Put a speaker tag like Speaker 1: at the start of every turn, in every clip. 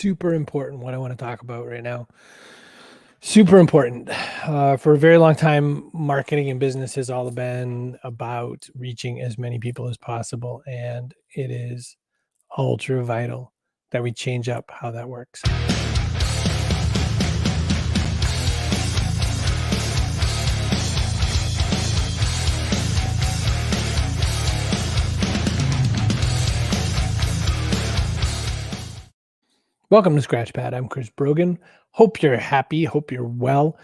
Speaker 1: super important what I want to talk about right now. Super important. For a very long time, marketing and business has all been about reaching as many people as possible. And it is ultra vital that we change up how that works. Welcome to Scratchpad. I'm Chris Brogan. Hope you're happy. Hope you're well.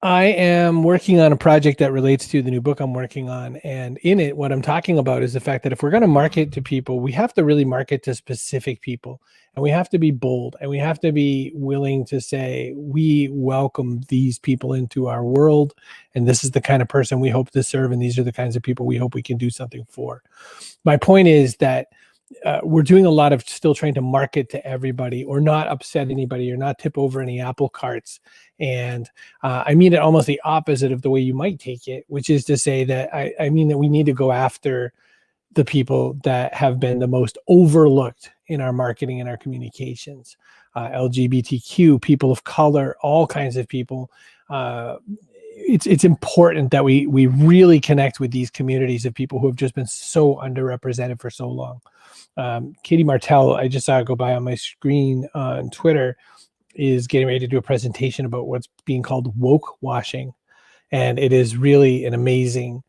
Speaker 1: I am working on a project that relates to the new book I'm working on. And in it, what I'm talking about is the fact that if we're going to market to people, we have to really market to specific people. And we have to be bold, and we have to be willing to say, we welcome these people into our world. And this is the kind of person we hope to serve. And these are the kinds of people we hope we can do something for. My point is that we're doing a lot of still trying to market to everybody or not upset anybody or not tip over any apple carts. And I mean it almost the opposite of the way you might take it, which is to say that I mean that we need to go after the people that have been the most overlooked in our marketing and our communications. LGBTQ, people of color, all kinds of people. It's important that we really connect with these communities of people who have just been so underrepresented for so long. Katie Martell, I just saw it go by on my screen on Twitter, is getting ready to do a presentation about what's being called woke washing. And it is really an amazing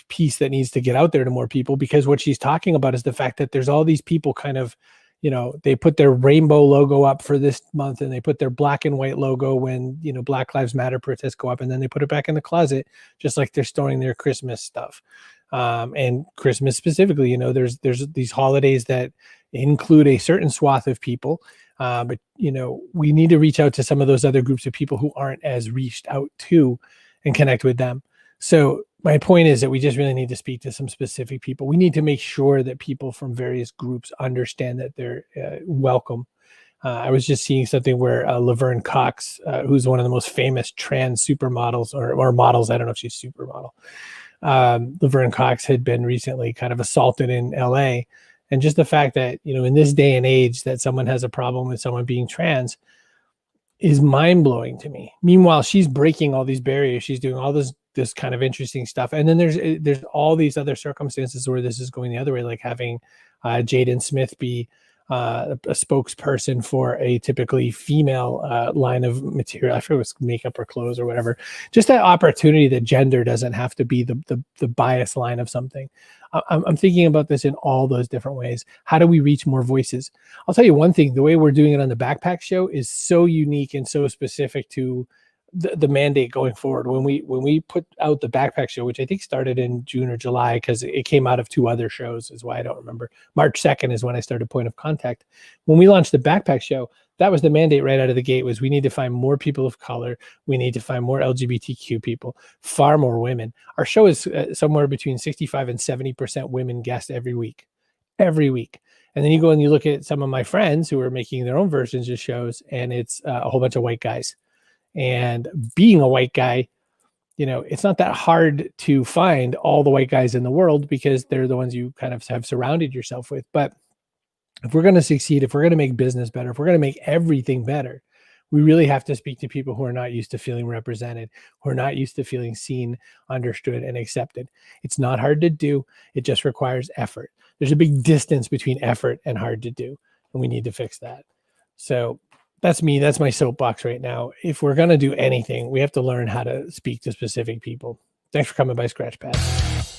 Speaker 1: piece that needs to get out there to more people, because what she's talking about is the fact that there's all these people kind of, they put their rainbow logo up for this month, and they put their black and white logo when, Black Lives Matter protests go up, and then they put it back in the closet, just like they're storing their Christmas stuff. And Christmas specifically, there's these holidays that include a certain swath of people. But we need to reach out to some of those other groups of people who aren't as reached out to and connect with them. So my point is that we just really need to speak to some specific people. We need to make sure that people from various groups understand that they're welcome. I was just seeing something where Laverne Cox, who's one of the most famous trans supermodels or models, I don't know if she's supermodel, Laverne Cox had been recently kind of assaulted in LA. And just the fact that, in this day and age that someone has a problem with someone being trans is mind blowing to me. Meanwhile, she's breaking all these barriers. She's doing all this kind of interesting stuff. And then there's all these other circumstances where this is going the other way, like having Jaden Smith be a spokesperson for a typically female line of material. I forget it was makeup or clothes or whatever. Just that opportunity that gender doesn't have to be the bias line of something. I'm thinking about this in all those different ways. How do we reach more voices? I'll tell you one thing, the way we're doing it on the Backpack Show is so unique and so specific to the mandate going forward. When we put out the Backpack Show, which I think started in June or July, because it came out of two other shows, is why I don't remember. March 2nd is when I started Point of Contact. When we launched the Backpack Show, that was the mandate right out of the gate, was we need to find more people of color. We need to find more LGBTQ people, far more women. Our show is somewhere between 65 and 70% women guests every week. And then you go and you look at some of my friends who are making their own versions of shows, and it's a whole bunch of white guys. And being a white guy, it's not that hard to find all the white guys in the world, because they're the ones you kind of have surrounded yourself with. But if we're going to succeed, if we're going to make business better, if we're going to make everything better, we really have to speak to people who are not used to feeling represented, who are not used to feeling seen, understood, and accepted. It's not hard to do. It just requires effort. There's a big distance between effort and hard to do, and we need to fix that. So that's me. That's my soapbox right now. If we're going to do anything, we have to learn how to speak to specific people. Thanks for coming by Scratchpad.